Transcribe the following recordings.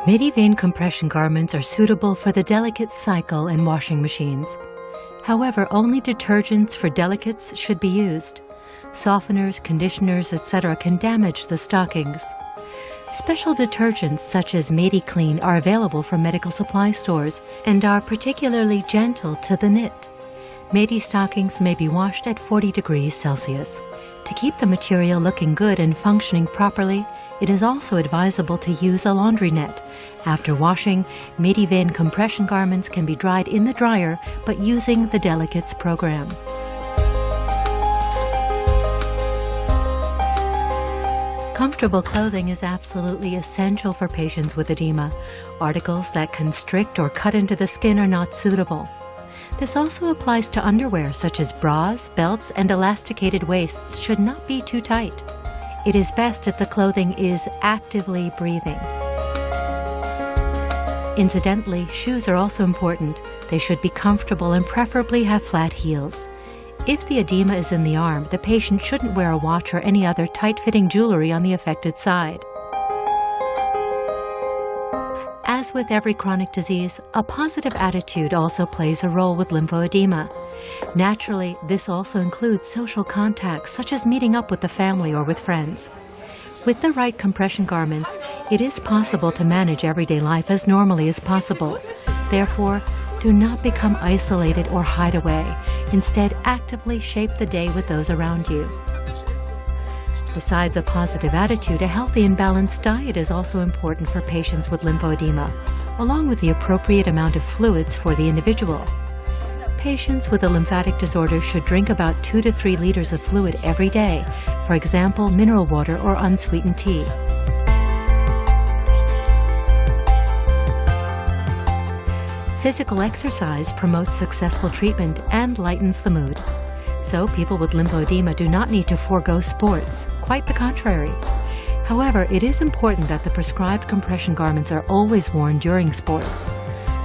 Mediven compression garments are suitable for the delicate cycle in washing machines. However, only detergents for delicates should be used. Softeners, conditioners, etc. can damage the stockings. Special detergents such as Mediclean are available from medical supply stores and are particularly gentle to the knit. Medi stockings may be washed at 40 degrees Celsius. To keep the material looking good and functioning properly, it is also advisable to use a laundry net. After washing, Mediven compression garments can be dried in the dryer, but using the Delicates program. Comfortable clothing is absolutely essential for patients with edema. Articles that constrict or cut into the skin are not suitable. This also applies to underwear such as bras, belts, and elasticated waists should not be too tight. It is best if the clothing is actively breathing. Incidentally, shoes are also important. They should be comfortable and preferably have flat heels. If the edema is in the arm, the patient shouldn't wear a watch or any other tight-fitting jewelry on the affected side. As with every chronic disease, a positive attitude also plays a role with lymphoedema. Naturally, this also includes social contacts, such as meeting up with the family or with friends. With the right compression garments, it is possible to manage everyday life as normally as possible. Therefore, do not become isolated or hide away. Instead, actively shape the day with those around you. Besides a positive attitude, a healthy and balanced diet is also important for patients with lymphoedema, along with the appropriate amount of fluids for the individual. Patients with a lymphatic disorder should drink about 2 to 3 liters of fluid every day, for example, mineral water or unsweetened tea. Physical exercise promotes successful treatment and lightens the mood. So people with lymphoedema do not need to forego sports, quite the contrary. However, it is important that the prescribed compression garments are always worn during sports.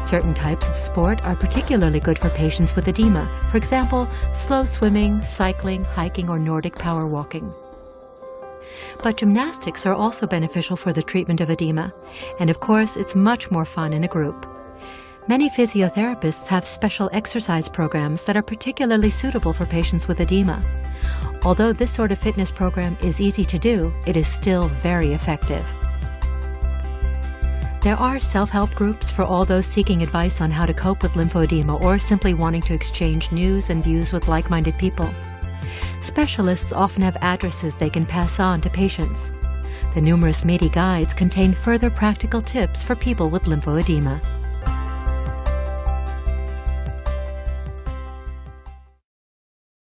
Certain types of sport are particularly good for patients with edema, for example, slow swimming, cycling, hiking, or Nordic power walking. But gymnastics are also beneficial for the treatment of edema, and of course, it's much more fun in a group. Many physiotherapists have special exercise programs that are particularly suitable for patients with edema. Although this sort of fitness program is easy to do, it is still very effective. There are self-help groups for all those seeking advice on how to cope with lymphoedema or simply wanting to exchange news and views with like-minded people. Specialists often have addresses they can pass on to patients. The numerous Medi guides contain further practical tips for people with lymphoedema.